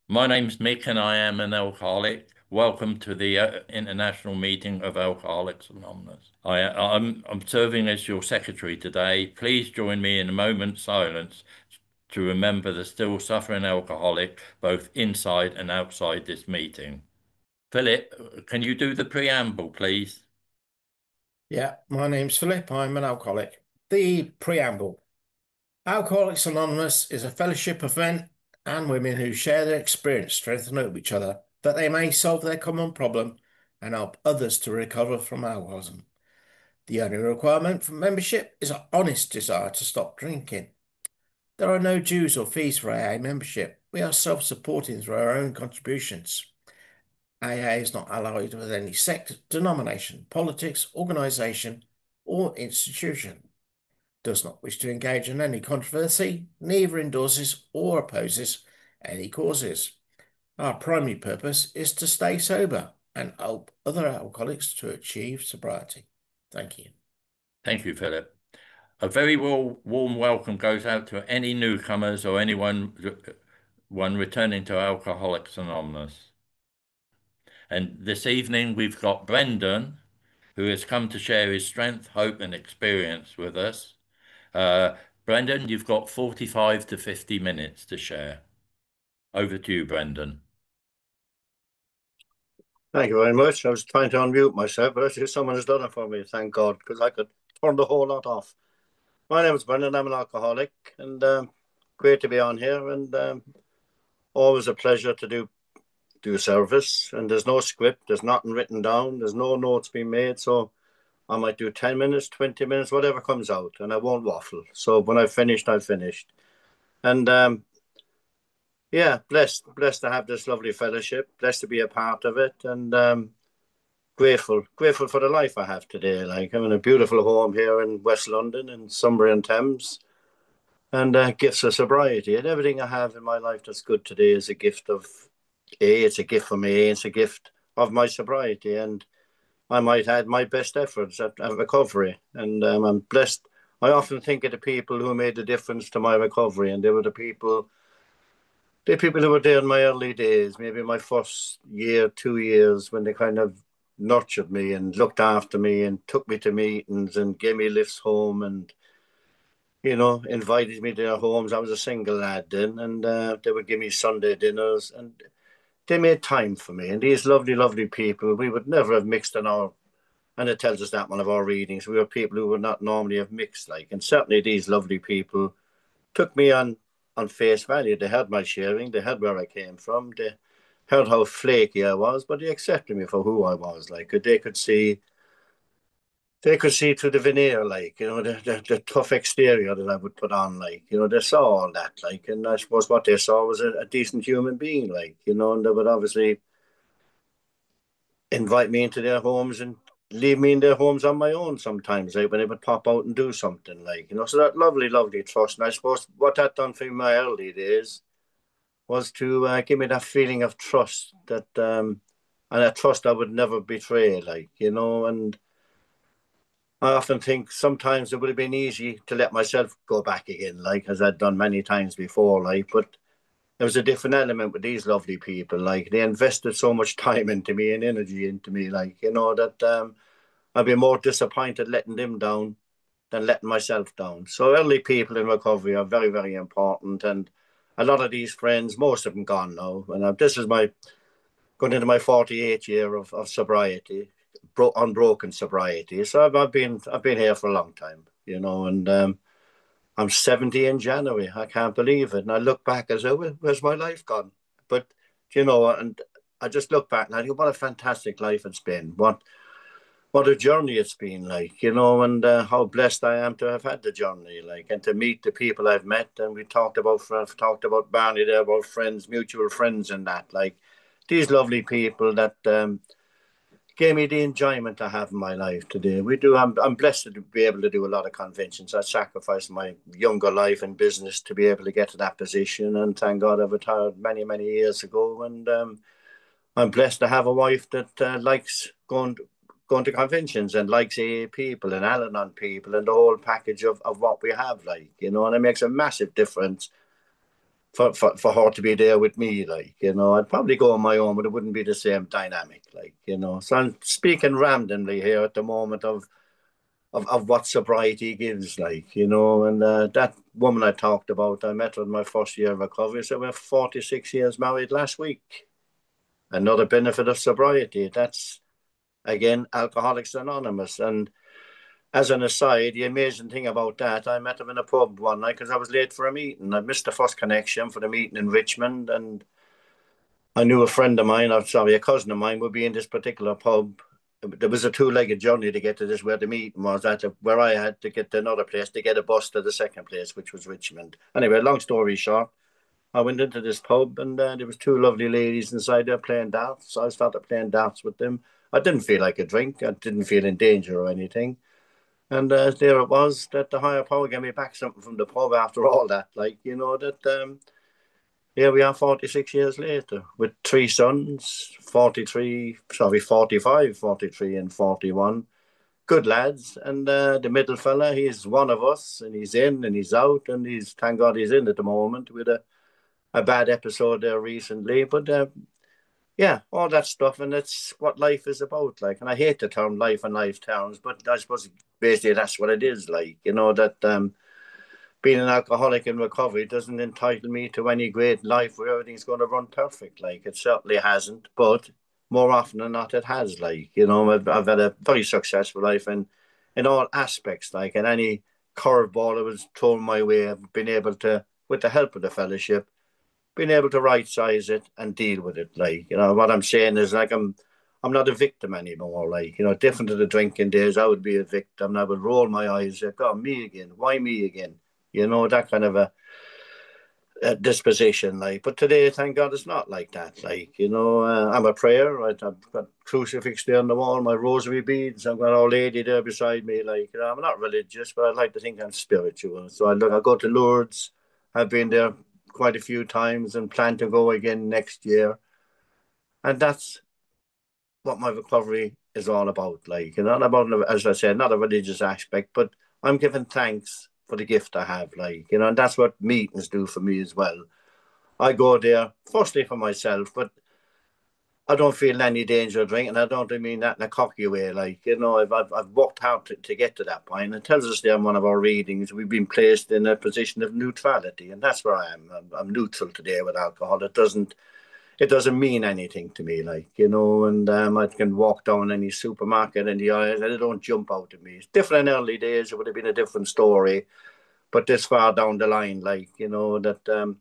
My name's Mick and I am an alcoholic. Welcome to the International Meeting of Alcoholics Anonymous. I'm serving as your secretary today. Please join me in a moment's silence to remember the still suffering alcoholic both inside and outside this meeting. Philip, can you do the preamble, please? Yeah, my name's Philip. I'm an alcoholic. The preamble. Alcoholics Anonymous is a fellowship of men and women who share their experience, strengthen up each other, that they may solve their common problem and help others to recover from alcoholism. The only requirement for membership is an honest desire to stop drinking. There are no dues or fees for AA membership. We are self-supporting through our own contributions. AA is not allied with any sect, denomination, politics, organisation, or institution. Does not wish to engage in any controversy, neither endorses or opposes any causes. Our primary purpose is to stay sober and help other alcoholics to achieve sobriety. Thank you. Thank you, Philip. A very warm welcome goes out to any newcomers or anyone returning to Alcoholics Anonymous. And this evening we've got Brendan, who has come to share his strength, hope, and experience with us. Brendan, you've got 45 to 50 minutes to share. Over to you, Brendan. Thank you very much. I was trying to unmute myself, but actually someone has done it for me, thank God, because I could turn the whole lot off. My name is Brendan. I'm an alcoholic, and great to be on here, and always a pleasure to do service. And there's no script, there's nothing written down, there's no notes being made, so I might do 10 minutes, 20 minutes, whatever comes out, and I won't waffle. So when I've finished, I've finished. And yeah, blessed to have this lovely fellowship, blessed to be a part of it, and grateful for the life I have today. Like, I'm in a beautiful home here in West London in Sunbury and Thames, and gifts of sobriety, and everything I have in my life that's good today is a gift of it's a gift for me, it's a gift of my sobriety, and I might add my best efforts at recovery, and I'm blessed. I often think of the people who made the difference to my recovery, and they were the people who were there in my early days, maybe my first year, 2 years, when they kind of nurtured me and looked after me and took me to meetings and gave me lifts home and, invited me to their homes. I was a single lad then, and they would give me Sunday dinners, and they made time for me. And these lovely, lovely people, we would never have mixed and it tells us that one of our readings, we were people who would not normally have mixed, like, and certainly these lovely people took me on face value. They had my sharing, they had where I came from, they heard how flaky I was, but they accepted me for who I was. Like, they could see through the veneer, like, the tough exterior that I would put on, like, they saw all that, like, and I suppose what they saw was a decent human being, like, and they would obviously invite me into their homes and leave me in their homes on my own sometimes, like when they would pop out and do something, like, so that lovely, lovely trust. And I suppose what that done for me in my early days was to give me that feeling of trust and a trust I would never betray, like, and I often think sometimes it would have been easy to let myself go back again, like, as I'd done many times before, like, but there was a different element with these lovely people. Like, they invested so much time into me and energy into me, like, that I'd be more disappointed letting them down than letting myself down. So early people in recovery are very, very important. And a lot of these friends, most of them gone now. And this is my going into my 48th year of sobriety, unbroken sobriety. So I've been here for a long time, and I'm 70 in January. I can't believe it. And I look back and say, where's my life gone? But, and I just look back and I think, what a fantastic life it's been. What a journey it's been, like, and how blessed I am to have had the journey, like, and to meet the people I've met. And we talked about Barney there, about friends, mutual friends, and that, like, these lovely people that gave me the enjoyment I have in my life today. I'm blessed to be able to do a lot of conventions. I sacrificed my younger life and business to be able to get to that position, and thank God I retired many, many years ago. And I'm blessed to have a wife that likes going to conventions and likes AA people and Al-Anon people and the whole package of what we have, like, and it makes a massive difference for her to be there with me, like, I'd probably go on my own, but it wouldn't be the same dynamic, like. So I'm speaking randomly here at the moment of what sobriety gives, like. And that woman I talked about, I met her in my first year of recovery, so we're 46 years married last week. Another benefit of sobriety. That's, again, Alcoholics Anonymous. And as an aside, the amazing thing about that, I met him in a pub one night because I was late for a meeting. I missed the first connection for the meeting in Richmond, and I knew a friend of mine, or sorry, a cousin of mine, would be in this particular pub. There was a two-legged journey to get to this where the meeting was at, where I had to get to another place to get a bus to the second place, which was Richmond. Anyway, long story short, I went into this pub, and there was two lovely ladies inside there playing darts. So I started playing darts with them. I didn't feel like a drink. I didn't feel in danger or anything. And there it was that the higher power gave me back something from the pub after all that. Like, here we are 46 years later with three sons, 43, sorry, 45, 43 and 41. Good lads. And the middle fella, he's one of us, and he's in and he's out, and thank God he's in at the moment with a bad episode there recently. But yeah, all that stuff, and it's what life is about. Like, and I hate the term life and life terms, but I suppose basically that's what it is. Like, that being an alcoholic in recovery doesn't entitle me to any great life where everything's going to run perfect. Like, it certainly hasn't, but more often than not, it has. Like, I've had a very successful life in all aspects. Like, and any curveball that was thrown my way, I've been able to, with the help of the fellowship, being able to right size it and deal with it. Like, what I'm saying is, like, I'm not a victim anymore. Like, different to the drinking days, I would be a victim. I would roll my eyes, like, oh, me again. Why me again? That kind of a disposition. Like, but today, thank God, it's not like that. Like, I'm a prayer. Right? I've got crucifix there on the wall, my rosary beads. I've got Our Lady there beside me. Like, I'm not religious, but I like to think I'm spiritual. So I go to Lourdes. I've been there quite a few times and plan to go again next year. And that's what my recovery is all about. Like, not about, as I said, not a religious aspect, but I'm giving thanks for the gift I have. Like, and that's what meetings do for me as well. I go there, firstly for myself, but I don't feel any danger of drinking. I don't mean that in a cocky way. Like, I've worked hard to get to that point. It tells us there in one of our readings, we've been placed in a position of neutrality. And that's where I am. I'm neutral today with alcohol. It doesn't mean anything to me, like, and I can walk down any supermarket in the aisles and it don't jump out at me. It's different in early days. It would have been a different story. But this far down the line, like, that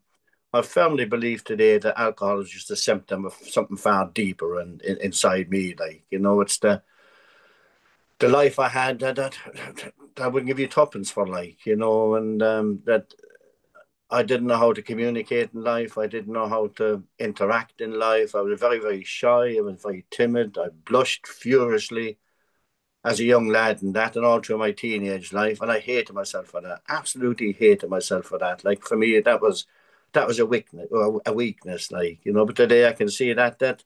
I firmly believe today that alcohol is just a symptom of something far deeper and inside me. Like, it's the life I had that wouldn't give you tuppence for, like, and that I didn't know how to communicate in life. I didn't know how to interact in life. I was very, very shy. I was very timid. I blushed furiously as a young lad and all through my teenage life. And I hated myself for that. Absolutely hated myself for that. Like, for me, that was a weakness, like, but today I can see that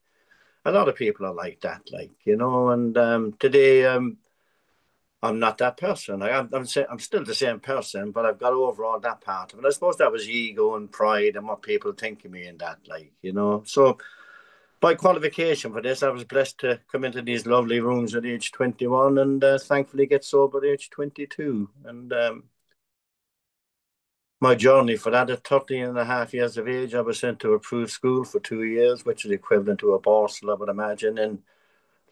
a lot of people are like that, like, and today I'm not that person. Like, I'm still the same person, but I've got over all that part of it. I suppose that was ego and pride and what people think of me and that, like, So by qualification for this, I was blessed to come into these lovely rooms at age 21 and thankfully get sober at age 22. And my journey for that at 30 and a half years of age, I was sent to approved school for 2 years, which is equivalent to a Borsal, I would imagine, in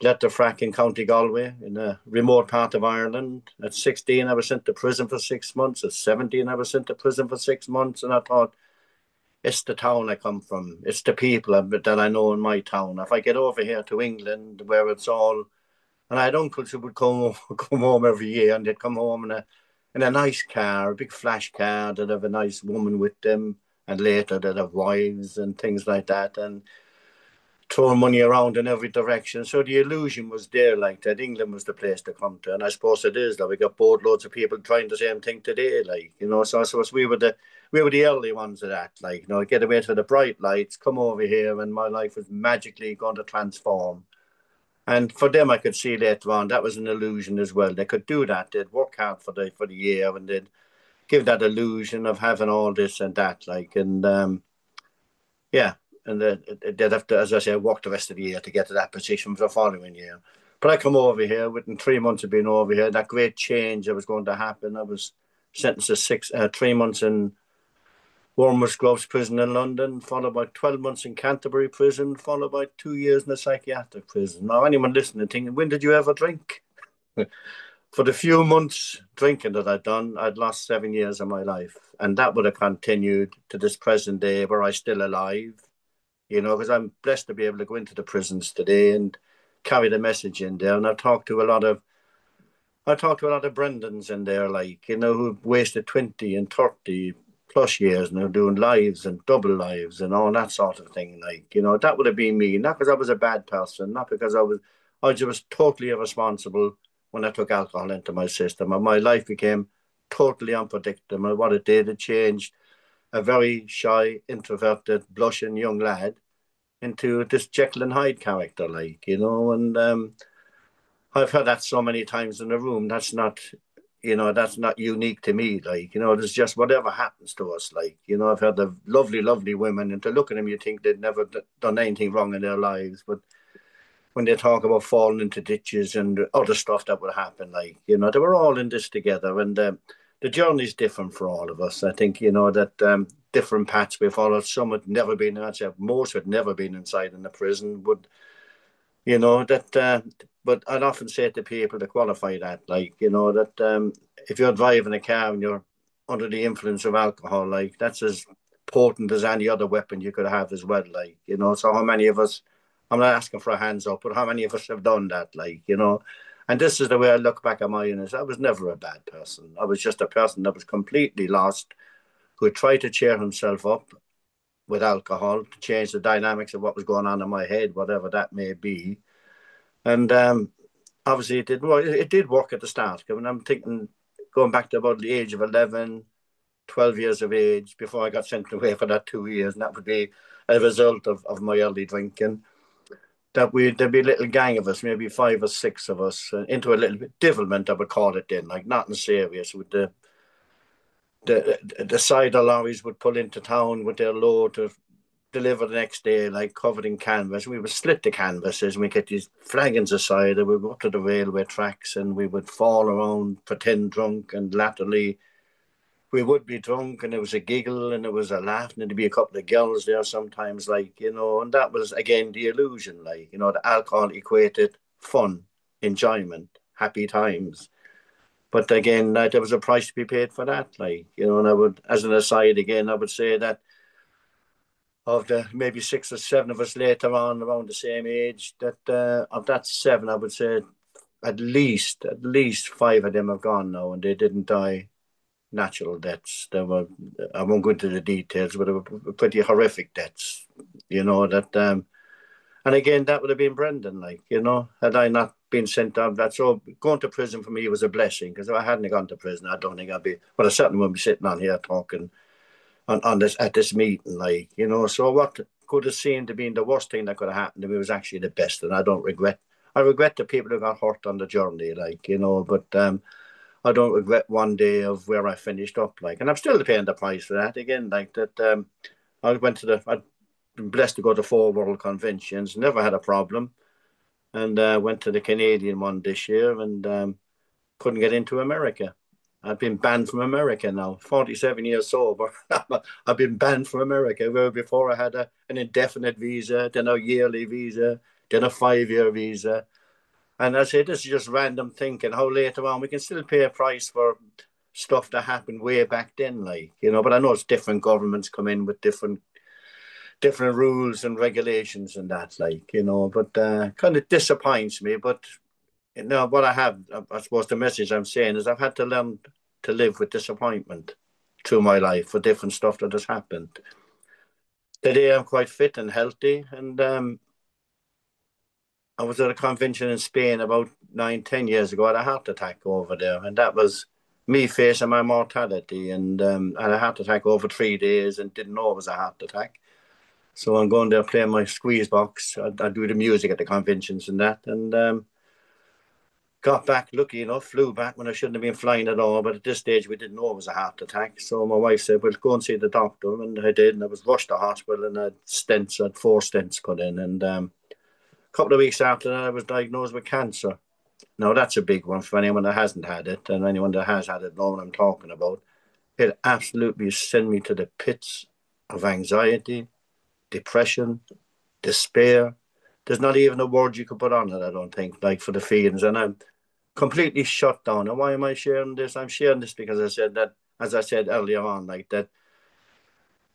Letterfrack in County Galway, in a remote part of Ireland. At 16, I was sent to prison for 6 months. At 17, I was sent to prison for 6 months. And I thought, it's the town I come from. It's the people that I know in my town. If I get over here to England, where it's all, and I had uncles who would come home every year, and they'd come home in a nice car, a big flash car, that have a nice woman with them, and later that have wives and things like that. And throwing money around in every direction. So the illusion was there, like that England was the place to come to. And I suppose it is that we got boatloads of people trying the same thing today, like, so I suppose we were the early ones of that, like, get away to the bright lights, come over here, and my life was magically going to transform. And for them, I could see later on that was an illusion as well. They could do that. They'd work hard for the year, and they'd give that illusion of having all this and that, like, and yeah, and they'd have to, as I say, work the rest of the year to get to that position for the following year. But I come over here within 3 months of being over here. That great change that was going to happen. I was sentenced to 3 months in Wormwood Groves Prison in London, followed by 12 months in Canterbury Prison, followed by 2 years in a psychiatric prison. Now, anyone listening thinking, when did you ever drink? For the few months drinking that I'd done, I'd lost 7 years of my life. And that would have continued to this present day where I'm still alive, because I'm blessed to be able to go into the prisons today and carry the message in there. And I talked to a lot of Brendans in there, who've wasted 20 and 30 plus years and are doing lives and double lives and all that sort of thing. That would have been me, not because I was a bad person, not because I just was totally irresponsible when I took alcohol into my system. And my life became totally unpredictable. What it did, it changed a very shy, introverted, blushing young lad into this Jekyll and Hyde character, and I've heard that so many times in the room. That's not unique to me. There's just whatever happens to us. I've heard the lovely, lovely women, and to look at them, you think they'd never done anything wrong in their lives. But when they talk about falling into ditches and other stuff that would happen, they were all in this together. And the journey's different for all of us. I think, that different paths we followed. Some had never been, I'd say most had never been inside in the prison, but I'd often say to people to qualify that, if you're driving a car and you're under the influence of alcohol, that's as potent as any other weapon you could have as well, So how many of us, I'm not asking for a hands up, but how many of us have done that, And this is the way I look back at my illness. I was never a bad person. I was just a person that was completely lost, who tried to cheer himself up with alcohol to change the dynamics of what was going on in my head, whatever that may be. And obviously, it didn't work. It did work at the start. I mean, I'm thinking going back to about the age of 11, 12 years of age before I got sent away for that 2 years. And that would be a result of my early drinking. There'd be a little gang of us, maybe 5 or 6 of us, into a little bit devilment, I would call it then, nothing serious. With the cider lorries would pull into town with their load to deliver the next day, covered in canvas. We would split the canvases and we get these flagons of cider. We would go up to the railway tracks and we would fall around, pretend drunk, and latterly we would be drunk and there was a giggle and there was a laugh and there'd be a couple of girls there sometimes, and that was again the illusion, the alcohol equated fun, enjoyment, happy times. But again, there was a price to be paid for that, and I would, as an aside again, I would say that of the maybe 6 or 7 of us later on around the same age, that of that 7, I would say at least 5 of them have gone now, and they didn't die natural deaths. I won't go into the details, but they were pretty horrific deaths. And again, that would have been Brendan. Had I not been sent out, so going to prison for me was a blessing, because if I hadn't gone to prison, I don't think I'd be. Well, I certainly wouldn't be sitting on here talking on this at this meeting, So what could have seemed to be the worst thing that could have happened to me was actually the best, and I don't regret. I regret the people who got hurt on the journey, but I don't regret one day of where I finished up, and I'm still paying the price for that. Again, that I've been blessed to go to 4 World Conventions, never had a problem, and went to the Canadian one this year, and couldn't get into America. I've been banned from America now, 47 years sober. I've been banned from America, where before I had an indefinite visa, then a yearly visa, then a 5-year visa. And I say this is just random thinking, how later on we can still pay a price for stuff that happened way back then, but I know it's different governments come in with different rules and regulations and that, but kind of disappoints me. But what I suppose the message I'm saying is I've had to learn to live with disappointment through my life for different stuff that has happened. Today I'm quite fit and healthy, and I was at a convention in Spain about 9, 10 years ago. I had a heart attack over there, and that was me facing my mortality. And I had a heart attack over 3 days and didn't know it was a heart attack. So I'm going there playing my squeeze box. I do the music at the conventions and that, and got back, lucky enough, flew back when I shouldn't have been flying at all. But at this stage, we didn't know it was a heart attack. So my wife said, "Well, go and see the doctor." And I did. And I was rushed to hospital and I had stents, I had 4 stents put in. And a couple of weeks after that, I was diagnosed with cancer. Now, that's a big one for anyone that hasn't had it. And anyone that has had it know what I'm talking about. It absolutely sent me to the pits of anxiety, depression, despair. There's not even a word you could put on it, I don't think, like for the feelings. And I'm completely shut down. And why am I sharing this? I'm sharing this because I said that, as I said earlier on, like that,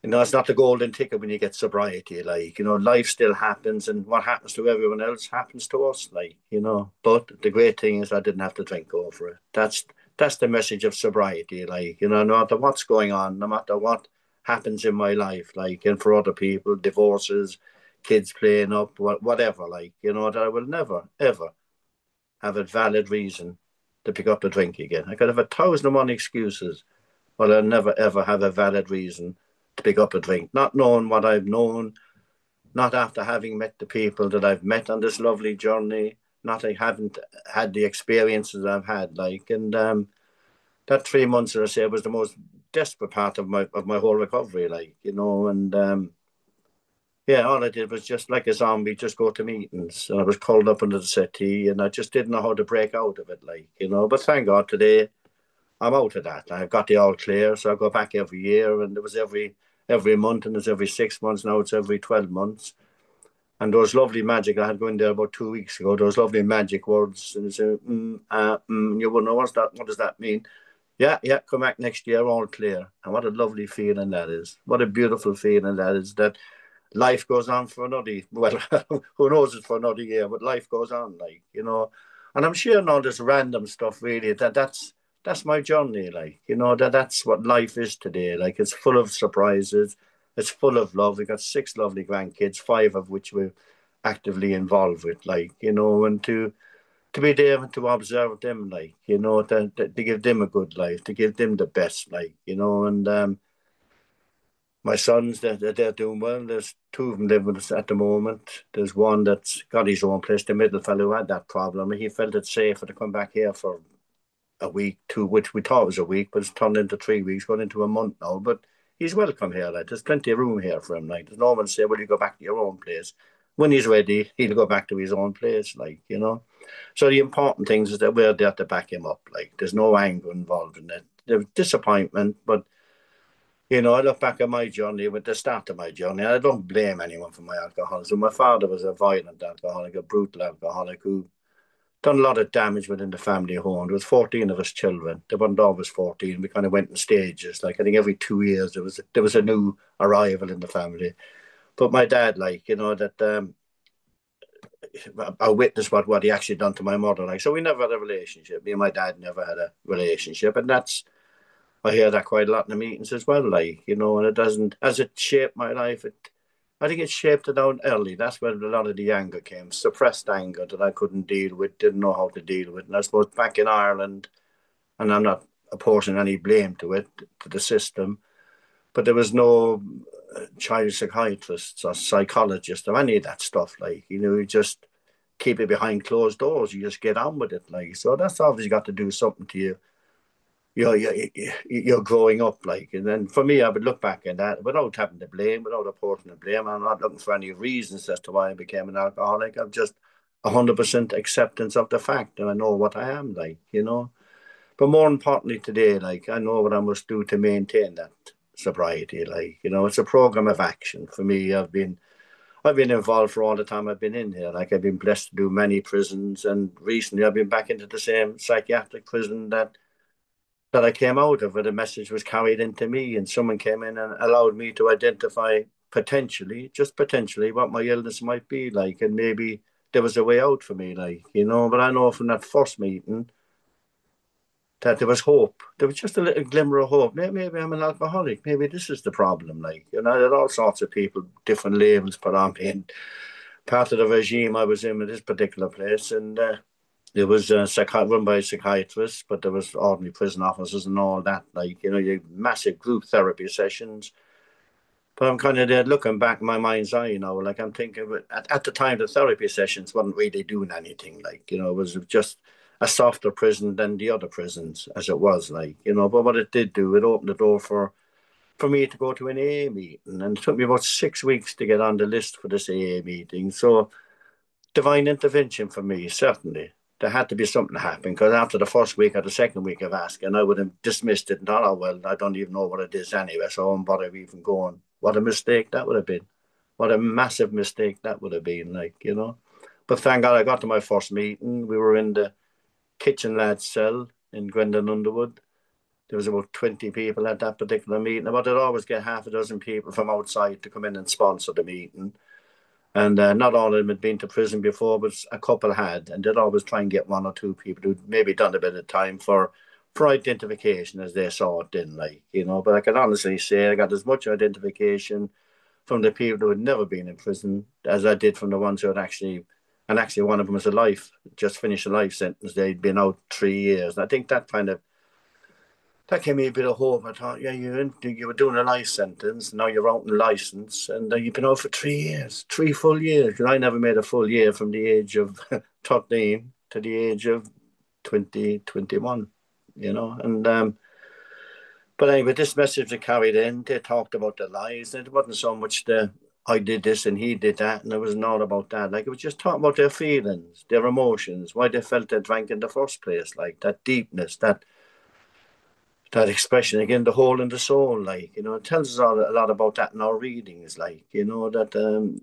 it's not the golden ticket when you get sobriety. Like, life still happens, and what happens to everyone else happens to us. Like. But the great thing is I didn't have to drink over it. That's the message of sobriety. Like, no matter what's going on, no matter what happens in my life, like, and for other people, divorces, kids playing up, whatever. Like, that I will never ever have a valid reason to pick up a drink again. I could have 1,001 excuses, but I'll never ever have a valid reason to pick up a drink. Not knowing what I've known, not after having met the people that I've met on this lovely journey, not I haven't had the experiences I've had. Like, and that 3 months, as I say, was the most desperate part of my whole recovery. Like, and yeah, all I did was just like a zombie, just go to meetings. And I was curled up under the settee, and I just didn't know how to break out of it. Like, but thank God today I'm out of that. I've got the all clear, so I go back every year, and it was every month, and it's every 6 months now. It's every 12 months. And those lovely magic, I had going there about 2 weeks ago. Those lovely magic words, and say, you wouldn't know what's that. What does that mean? Yeah, yeah. Come back next year, all clear. And what a lovely feeling that is. What a beautiful feeling that is. That life goes on for another. Well, who knows it's for another year, but life goes on, like. And I'm sharing all this random stuff. Really, that's my journey. Like, that's what life is today. Like, it's full of surprises. It's full of love. We got 6 lovely grandkids, 5 of which we're actively involved with. Like, and to be there and to observe them, like, to give them a good life, to give them the best, like, and my sons, they're doing well. There's 2 of them living with us at the moment. There's one that's got his own place, the middle fellow who had that problem. He felt it safer to come back here for a week, 2, which we thought was a week, but it's turned into 3 weeks, going into a month now. But he's welcome here. Like, there's plenty of room here for him. Like, there's no one say, "Well, you go back to your own place." When he's ready, he'll go back to his own place. Like. So the important things is that we're there to back him up. Like, there's no anger involved in it. There's disappointment, but I look back at my journey with the start of my journey, and I don't blame anyone for my alcoholism. My father was a violent alcoholic, a brutal alcoholic who done a lot of damage within the family home. There was 14 of us children. There weren't always 14. We kind of went in stages. Like, I think every 2 years there was a new arrival in the family. But my dad, like, that I witnessed what he actually done to my mother. Like, so we never had a relationship. Me and my dad never had a relationship, and I hear that quite a lot in the meetings as well. Like, and it doesn't, as it shaped my life. I think it shaped it out early. That's where a lot of the anger came, suppressed anger that I couldn't deal with, didn't know how to deal with. And I suppose back in Ireland, and I'm not apportioning any blame to it, to the system, but there was no child psychiatrists or psychologists or any of that stuff. Like, you just keep it behind closed doors. You just get on with it. Like, so that's obviously got to do something to you. You're growing up, like, and then for me, I would look back at that without having to blame, without apportioning the blame. I'm not looking for any reasons as to why I became an alcoholic. I'm just 100% acceptance of the fact, and I know what I am, like. But more importantly, today, like, I know what I must do to maintain that sobriety. Like, it's a program of action for me. I've been involved for all the time I've been in here. Like, I've been blessed to do many prisons, and recently I've been back into the same psychiatric prison that I came out of, where the message was carried into me, and someone came in and allowed me to identify potentially, just potentially, what my illness might be like, and maybe there was a way out for me, like. But I know from that first meeting that there was hope. There was just a little glimmer of hope. Maybe I'm an alcoholic. Maybe this is the problem, like. I had all sorts of people, different labels put on me, and part of the regime I was in with this particular place, and it was run by psychiatrists, but there was ordinary prison officers and all that. Like, you massive group therapy sessions. But I'm kind of there looking back in my mind's eye, like, I'm thinking, at the time, the therapy sessions weren't really doing anything. Like, it was just a softer prison than the other prisons, as it was, like, you know. But what it did do, it opened the door for me to go to an AA meeting, and it took me about 6 weeks to get on the list for this AA meeting. So divine intervention for me, certainly. There had to be something happen, because after the first week or the second week of asking, I would have dismissed it and thought, oh, well, I don't even know what it is anyway, so I won't bother even going. What a mistake that would have been. What a massive mistake that would have been, like, you know. But thank God I got to my first meeting. We were in the kitchen lad's cell in Gwendon Underwood. There was about 20 people at that particular meeting. But they'd always get half a dozen people from outside to come in and sponsor the meeting. And not all of them had been to prison before, but a couple had. And they'd always try and get one or two people who'd maybe done a bit of time for identification as they saw it then, like, you know. But I can honestly say I got as much identification from the people who had never been in prison as I did from the ones who had actually, and actually one of them was just finished a life sentence. They'd been out 3 years. And I think that gave me a bit of hope. I thought, yeah, you were doing a life sentence, now you're out in license, and you've been out for 3 years, 3 full years. I never made a full year from the age of 13 to the age of 20, 21, you know. And but anyway, this message they carried in, they talked about the lies. And it wasn't so much I did this and he did that, and it was not about that. Like, it was just talking about their feelings, their emotions, why they felt they drank in the first place, like that deepness, that expression again, the hole in the soul, like, you know. It tells us a lot about that in our readings, like, you know, that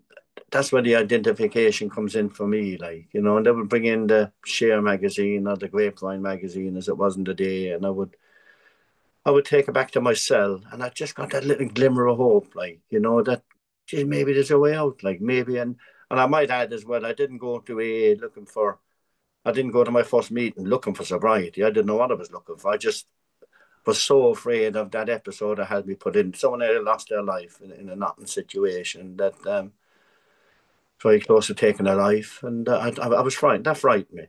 that's where the identification comes in for me, like, you know. And they would bring in the Share magazine or the Grapevine magazine, as it was in the day, and I would take it back to my cell, and I just got that little glimmer of hope, like, you know, that, geez, maybe there's a way out, like, maybe. And I might add as well, I didn't go to AA I didn't go to my first meeting looking for sobriety. I didn't know what I was looking for. I just was so afraid of that episode that had me put in. Someone had lost their life in a nothing situation that very close to taking their life, and I was frightened. That frightened me.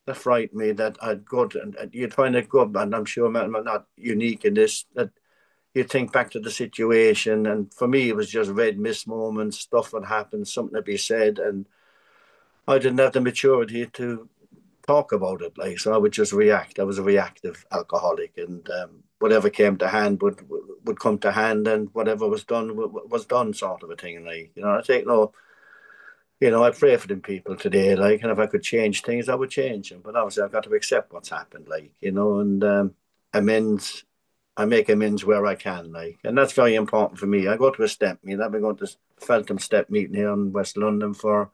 That frightened me that I'd go to, and you'd find it good, and I'm sure I'm not unique in this, that you think back to the situation, and for me it was just red mist moments, stuff would happen, something to be said, and I didn't have the maturity to talk about it. Like, so I would just react. I was a reactive alcoholic, and whatever came to hand would come to hand, and whatever was done was done, sort of a thing. Like, you know, I take no, you know, I pray for them people today, like, and if I could change things, I would change them. But obviously, I've got to accept what's happened, like, you know, and amends. I make amends where I can, like, and that's very important for me. I go to a step meeting. I've been going to Feltham step meeting here in West London for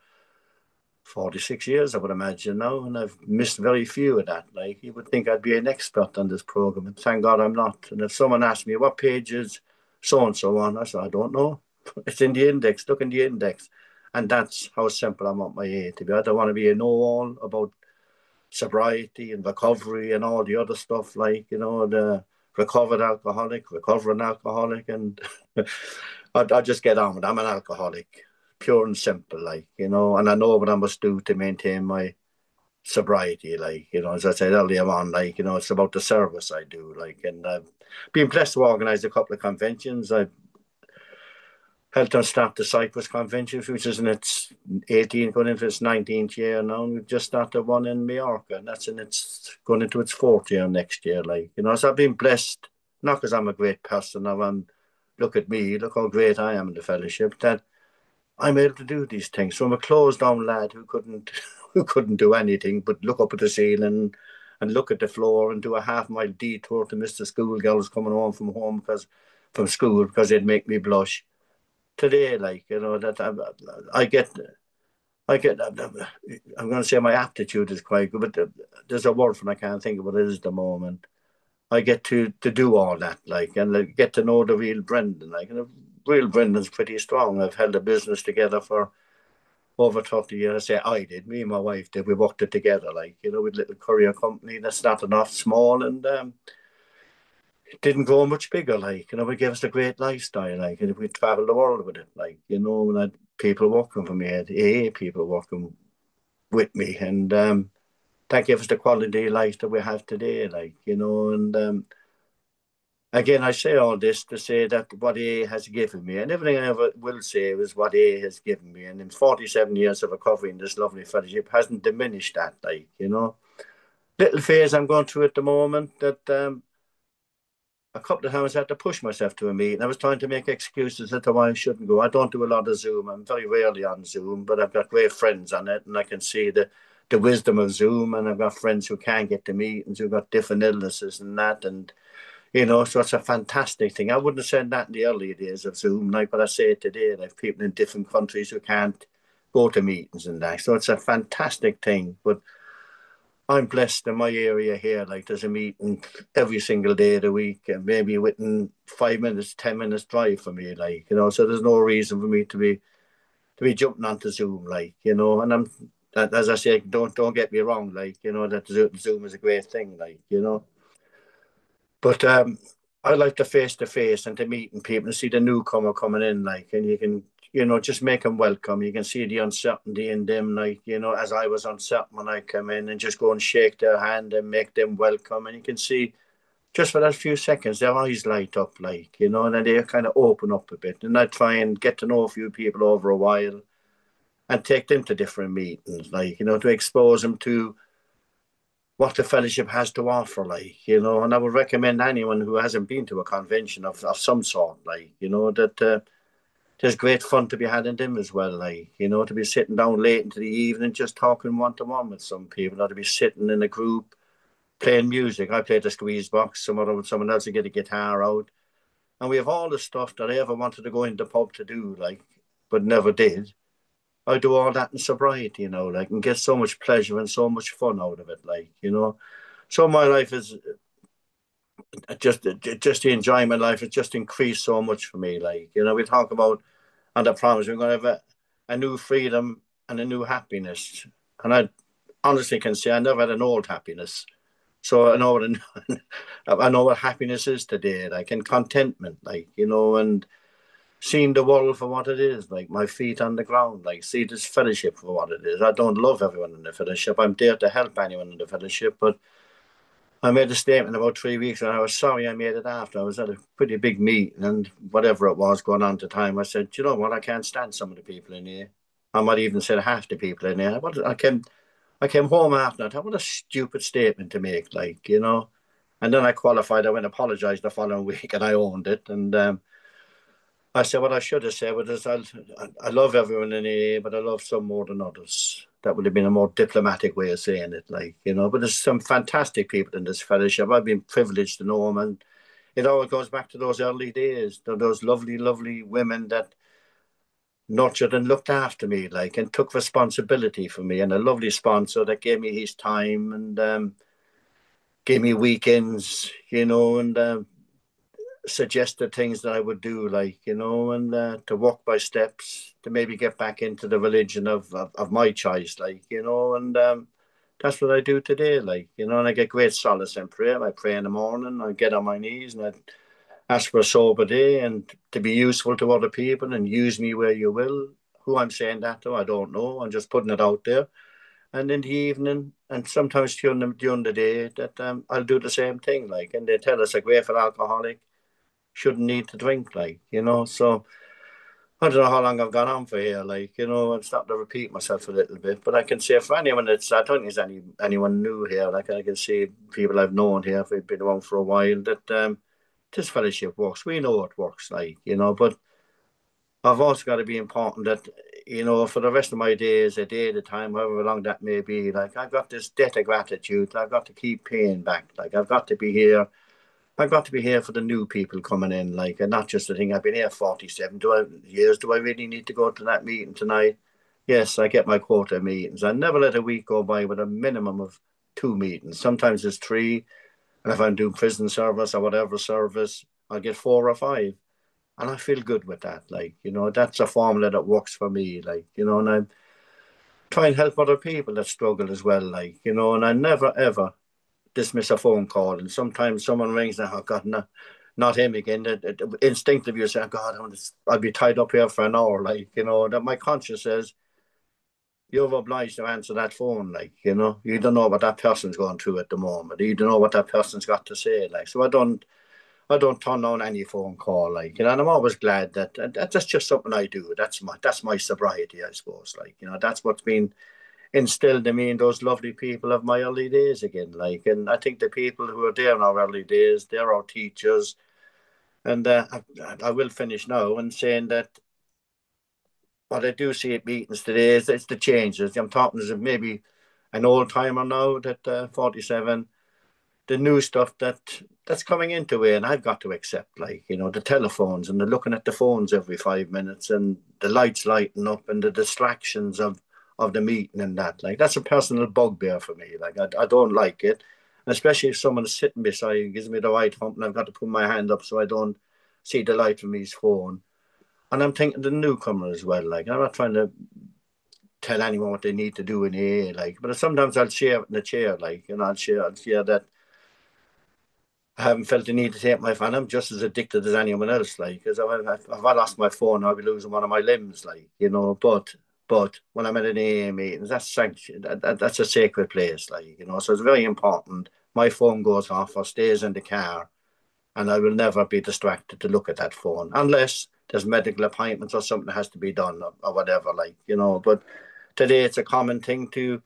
46 years, I would imagine now, and I've missed very few of that. Like, you would think I'd be an expert on this program, and thank God I'm not. And if someone asked me what page is so and so on, I said, I don't know. It's in the index. Look in the index. And that's how simple I want my A to be. I don't want to be a know-all about sobriety and recovery and all the other stuff, like, you know, the recovered alcoholic, recovering alcoholic, and I just get on with it. I'm an alcoholic, pure and simple, like, you know, and I know what I must do to maintain my sobriety, like, you know, as I said earlier on, like, you know, it's about the service I do, like, and I've been blessed to organise a couple of conventions. I've helped us start the Cyprus Convention, which is in its 18th, going into its 19th year now. And we've just started one in Mallorca, and that's in its going into its fourth year next year. Like, you know, so I've been blessed, not because I'm a great person, now look at me, look how great I am in the fellowship, that I'm able to do these things. So I'm a closed down lad who couldn't who couldn't do anything but look up at the ceiling and look at the floor and do a half-mile detour to miss the schoolgirls coming home from school because they'd make me blush today, like, you know, that I get, I'm going to say my aptitude is quite good, but there's a word for it, I can't think of what it is at the moment. I get to do all that, like, and like, get to know the real Brendan, like, and the real Brendan's pretty strong. I've held a business together for over 30 years. I say I did, me and my wife did. We worked it together, like, you know, with a little courier company that started off small, and it didn't grow much bigger, like, you know. It gave us a great lifestyle, like, and we traveled the world with it, like, you know. And I had people working for me, I had AA people working with me, and that gave us the quality of life that we have today, like, you know. And again, I say all this to say that what AA has given me, and everything I ever will say is what AA has given me, and in 47 years of recovery in this lovely fellowship hasn't diminished that, like, you know. little phase I'm going through at the moment that a couple of times I had to push myself to a meeting. I was trying to make excuses as to why I shouldn't go. I don't do a lot of Zoom. I'm very rarely on Zoom, but I've got great friends on it, and I can see the wisdom of Zoom. And I've got friends who can't get to meetings, who've got different illnesses and that, and so it's a fantastic thing. I wouldn't have said that in the early days of Zoom, like what I say today. Like people in different countries who can't go to meetings and that, so it's a fantastic thing. But I'm blessed in my area here. Like there's a meeting every single day of the week, and maybe within 5 minutes, 10 minutes drive for me. Like so there's no reason for me to be jumping onto Zoom. Like and as I say, don't get me wrong. Like that Zoom is a great thing. Like but I like the face to face and to meeting people and see the newcomer coming in. Like and you can just make them welcome. You can see the uncertainty in them, like, as I was uncertain when I come in and just go and shake their hand and make them welcome. And you can see just for that few seconds, their eyes light up, like, and then they kind of open up a bit. And I try and get to know a few people over a while and take them to different meetings, like, to expose them to what the fellowship has to offer, like, and I would recommend anyone who hasn't been to a convention of some sort, like, that there's great fun to be had in them as well, like, to be sitting down late into the evening just talking one to one with some people, or to be sitting in a group playing music. I play the squeeze box, someone else will get a guitar out. And we have all the stuff that I ever wanted to go into the pub to do, like, but never did. I do all that in sobriety, like, and get so much pleasure and so much fun out of it, like, So my life is just the enjoyment life has just increased so much for me. Like, we talk about and I promise we're going to have a new freedom and a new happiness. And I honestly can say I never had an old happiness. So I know I know what happiness is today, like, and contentment, like, and seeing the world for what it is, like my feet on the ground, like see this fellowship for what it is. I don't love everyone in the fellowship. I'm there to help anyone in the fellowship, but I made a statement about 3 weeks and I was sorry I made it after. I was at a pretty big meeting and whatever it was going on at the time. I said, you know what, I can't stand some of the people in here. I might even say half the people in here. I came home after and I thought, what a stupid statement to make, like, And then I qualified. I went and apologized the following week and I owned it. And I said what I should have said was I love everyone in here, but I love some more than others. That would have been a more diplomatic way of saying it, like, But there's some fantastic people in this fellowship. I've been privileged to know them, and it all goes back to those early days, those lovely, lovely women that nurtured and looked after me, like, and took responsibility for me, and a lovely sponsor that gave me his time and gave me weekends, and suggested things that I would do, like, and to walk by steps, to maybe get back into the religion of my choice, like, and that's what I do today, like, and I get great solace in prayer. I pray in the morning, I get on my knees and I ask for a sober day and to be useful to other people and use me where you will. Who I'm saying that to, I don't know. I'm just putting it out there. And in the evening, and sometimes during the day, that I'll do the same thing, like, and they tell us a grateful alcoholic shouldn't need to drink, like, So I don't know how long I've gone on for here, like, I'm starting to repeat myself a little bit, but I can say for anyone I don't think there's anyone new here, like, I can see people I've known here, if we've been around for a while, that this fellowship works. We know it works, like, but I've also got to be important that, for the rest of my days, a day at a time, however long that may be, like, I've got this debt of gratitude. I've got to keep paying back. Like, I've got to be here. I've got to be here for the new people coming in, like, and not just the thing. I've been here 47 years. Do I really need to go to that meeting tonight? Yes, I get my quota of meetings. I never let a week go by with a minimum of 2 meetings. Sometimes it's 3. And if I'm doing prison service or whatever service, I'll get 4 or 5. And I feel good with that. Like, that's a formula that works for me. Like, and I try and help other people that struggle as well. Like, and I never ever dismiss a phone call. And sometimes someone rings and, oh God, no, not him again. Instinctively you say, oh God, I'll be tied up here for an hour. Like, that my conscience says, you're obliged to answer that phone. Like, you don't know what that person's going through at the moment. You don't know what that person's got to say. Like, so I don't turn on any phone call, like, and I'm always glad that that's just something I do. That's my sobriety, I suppose. Like, that's what's been instilled in me and those lovely people of my early days again. Like, and I think the people who are there in our early days, they're our teachers. And I will finish now and saying that what I do see at meetings today is it's the changes. I'm talking as maybe an old timer now that 47, the new stuff that's coming into it, and I've got to accept, like, the telephones and the looking at the phones every 5 minutes and the lights lighting up and the distractions of the meeting and that. Like, that's a personal bugbear for me. Like, I don't like it. And especially if someone is sitting beside you, gives me the right hump, and I've got to put my hand up so I don't see the light from his phone. And I'm thinking the newcomer as well. Like, I'm not trying to tell anyone what they need to do in AA, like, but sometimes I'll share it in the chair, like, I'll share that I haven't felt the need to take my phone. I'm just as addicted as anyone else, like, because if I lost my phone, I'll be losing one of my limbs, like. But when I'm at an AA meeting, that's sanctuary. That's a sacred place, like. So it's very important. My phone goes off or stays in the car, and I will never be distracted to look at that phone unless there's medical appointments or something that has to be done or whatever, like. But today it's a common thing to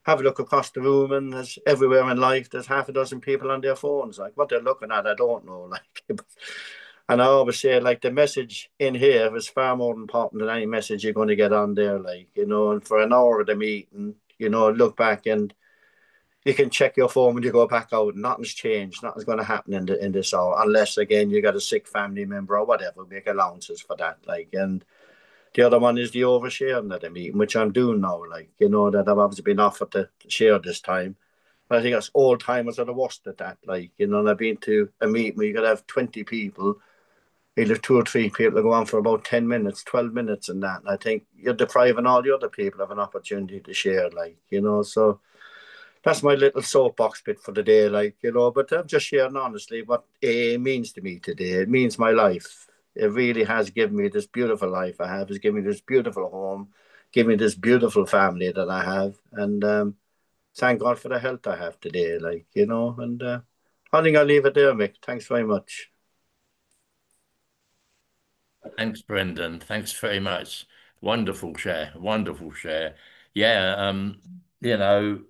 have a look across the room, and there's everywhere in life there's half a dozen people on their phones. Like, what they're looking at, I don't know. Like, and I always say, like, the message in here is far more important than any message you're going to get on there. Like. And for an hour of the meeting, look back and you can check your phone when you go back out. Nothing's changed. Nothing's going to happen in this hour, unless again you got a sick family member or whatever. Make allowances for that. Like, and the other one is the oversharing at the meeting, which I'm doing now. Like, that I've obviously been offered to share this time. But I think that's old timers are the worst at that. Like, and I've been to a meeting where you could have 20 people, either two or three people that go on for about 10 minutes, 12 minutes and that. And I think you're depriving all the other people of an opportunity to share, like. So that's my little soapbox bit for the day, like. But I'm just sharing honestly what AA means to me today. It means my life. It really has given me this beautiful life I have. It's given me this beautiful home, given me this beautiful family that I have, and thank God for the health I have today, like. And I think I'll leave it there, Mick. Thanks very much. Thanks, Brendan. Thanks very much. Wonderful share. Wonderful share. Yeah, you know,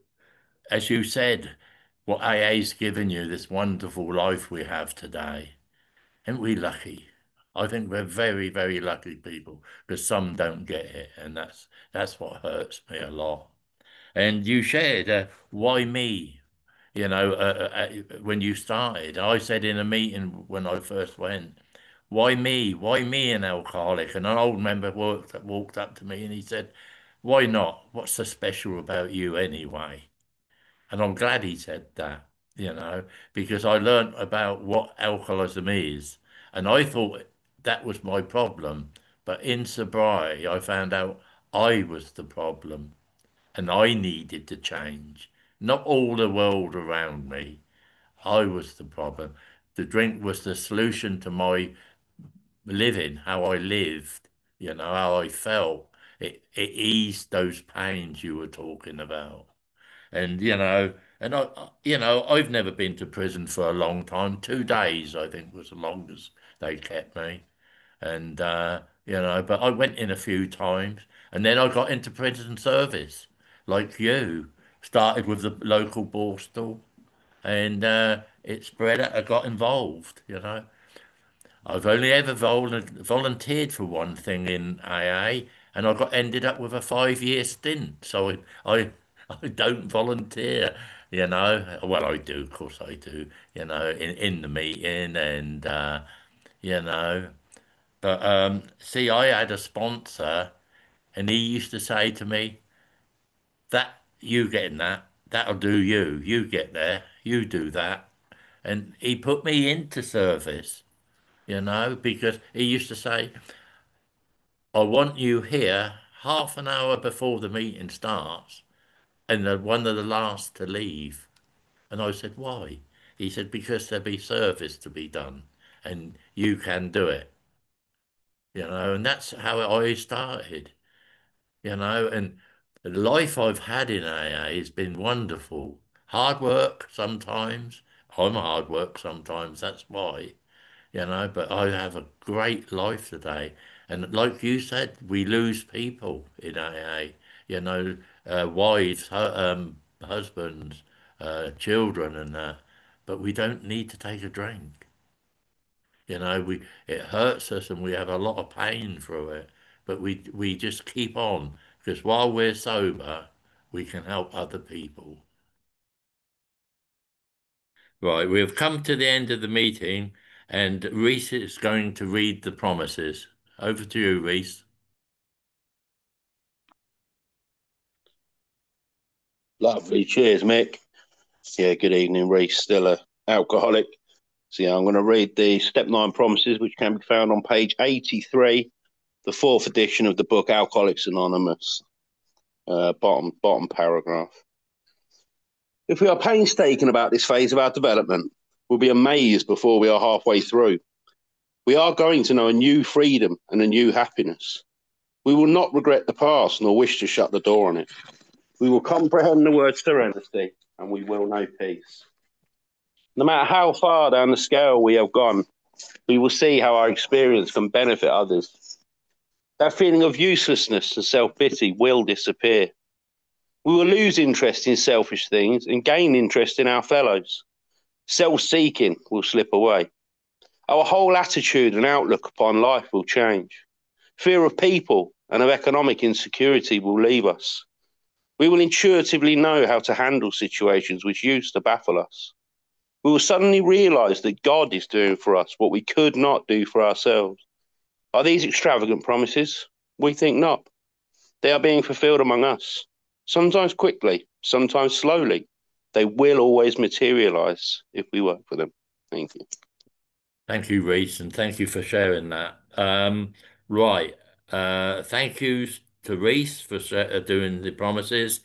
as you said, what AA's given you, this wonderful life we have today. Aren't we lucky? I think we're very, very lucky people because some don't get it, and that's what hurts me a lot. And you shared, why me? When you started, I said in a meeting when I first went, why me? Why me an alcoholic? And an old member walked up to me and he said, why not? What's so special about you anyway? And I'm glad he said that, because I learnt about what alcoholism is. And I thought that was my problem. But in sobriety, I found out I was the problem and I needed to change. Not all the world around me. I was the problem. The drink was the solution to my living, how I lived, how I felt. It eased those pains you were talking about. And I've never been to prison for a long time. 2 days, I think, was the longest they kept me. And but I went in a few times, and then I got into prison service, like you. Started with the local borstal, and it spread out. I got involved. I've only ever volunteered for one thing in AA, and ended up with a 5 year stint. So I don't volunteer. Well, I do, of course I do. In the meeting, and you know. But see, I had a sponsor, and he used to say to me, "That you getting that? That'll do you. You get there. You do that." And he put me into service. Because he used to say, I want you here half an hour before the meeting starts and one of the last to leave. And I said, why? He said, because there'll be service to be done and you can do it, and that's how I started, and the life I've had in AA has been wonderful. Hard work sometimes. I'm hard work sometimes, that's why. But I have a great life today. And like you said, we lose people in AA. wives, husbands, children, and that. But we don't need to take a drink. It hurts us, and we have a lot of pain through it. But we just keep on because while we're sober, we can help other people. Right, we have come to the end of the meeting, and Reese is going to read the promises. Over to you, Reese. Lovely. Cheers, Mick. Yeah, good evening, Reese. Still a alcoholic. So yeah, I'm going to read the Step 9 Promises, which can be found on page 83, the fourth edition of the book Alcoholics Anonymous, bottom paragraph. If we are painstaking about this phase of our development, we'll be amazed before we are halfway through. We are going to know a new freedom and a new happiness. We will not regret the past nor wish to shut the door on it. We will comprehend the word serenity and we will know peace. No matter how far down the scale we have gone, we will see how our experience can benefit others. That feeling of uselessness and self-pity will disappear. We will lose interest in selfish things and gain interest in our fellows. Self-seeking will slip away. Our whole attitude and outlook upon life will change. Fear of people and of economic insecurity will leave us. We will intuitively know how to handle situations which used to baffle us. We will suddenly realize that God is doing for us what we could not do for ourselves. Are these extravagant promises? We think not. They are being fulfilled among us, sometimes quickly, sometimes slowly. They will always materialize if we work for them. Thank you. Thank you, Reese, and thank you for sharing that. Right. Thank you to Reese for doing the promises.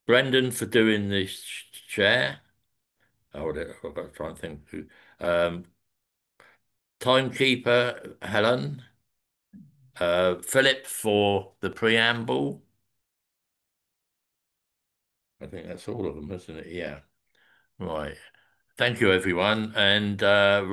Brendan for doing the share. I've got to try and think who. Timekeeper Helen. Philip for the preamble. I think that's all of them, isn't it? Yeah. Right. Thank you, everyone. And a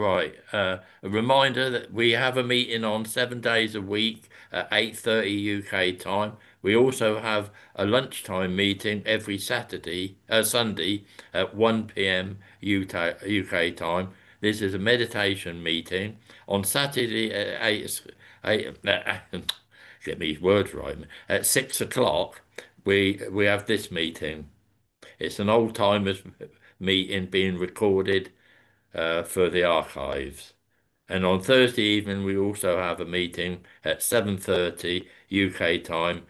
reminder that we have a meeting on 7 days a week at 8:30 UK time. We also have a lunchtime meeting every Sunday at 1 p.m. UK time. This is a meditation meeting. On Saturday at 8, get me words right, at 6 o'clock, we have this meeting. It's an old timers meeting being recorded for the archives. And on Thursday evening, we also have a meeting at 7:30 UK time.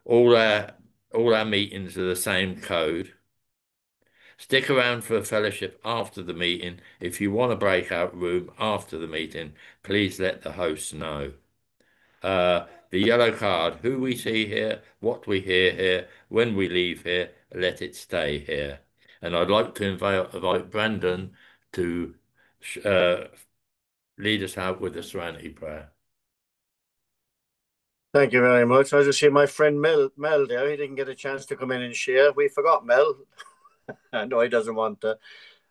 All our meetings are the same code. Stick around for a fellowship after the meeting. If you want a breakout room after the meeting, please let the host know. The yellow card, who we see here, what we hear here, when we leave here, let it stay here. And I'd like to invite Brandon to lead us out with the Serenity Prayer. Thank you very much. I just see my friend Mel there. He didn't get a chance to come in and share. We forgot Mel. No, he doesn't want to.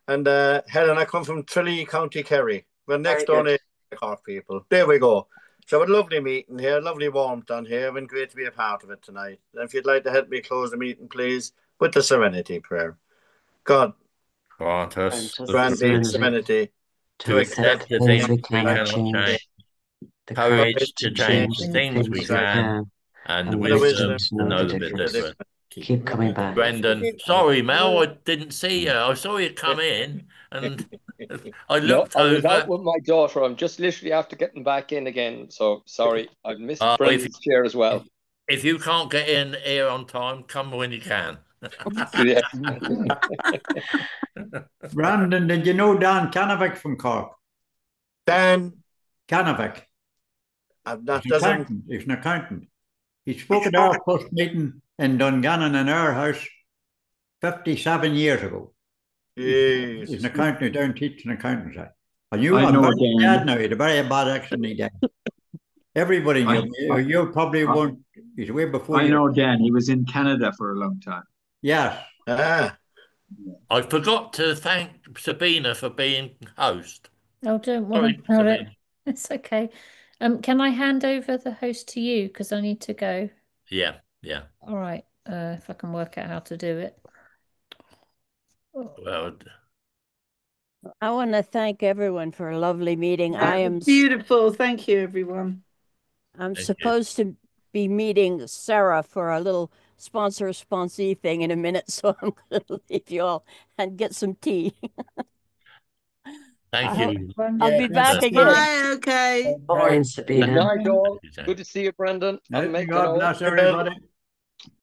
And Helen, I come from Tralee, County Kerry. We're next door to Cork people. There we go. So a lovely meeting here, lovely warmth on here, and great to be a part of it tonight. And if you'd like to help me close the meeting, please, with the Serenity Prayer. God, Grant us grant me serenity to accept the things we cannot change, the courage to change things we can, and the wisdom to know the difference. Keep coming back. Brendan, sorry, Mel, I didn't see you. I saw you come in and I looked I was over. out with my daughter. I'm just literally after getting back in again. So sorry, I've missed Brendan's chair as well. If you can't get in here on time, come when you can. Yeah. Brandon, did you know Dan Canovic from Cork? Dan Canovic. He's an accountant. He spoke at our first meeting in Dungannon in our house 57 years ago. He's an accountant who don't teach an accountancy. I'm very sad now. He had a very bad accident he died. Everybody knew him. You probably won't. He's way before I know Dan. He was in Canada for a long time. Yes. I forgot to thank Sabina for being host. Oh, don't worry about it. It's okay. Can I hand over the host to you because I need to go? Yeah, yeah. All right. If I can work out how to do it. Well, I want to thank everyone for a lovely meeting. That was beautiful. Thank you, everyone. I'm supposed to be meeting Sarah for a little sponsee thing in a minute, so I'm going to leave you all and get some tea. Thank you. I'll be back again. Bye, okay. Morning, Sabina. Night all. Good to see you, Brendan. God bless everybody.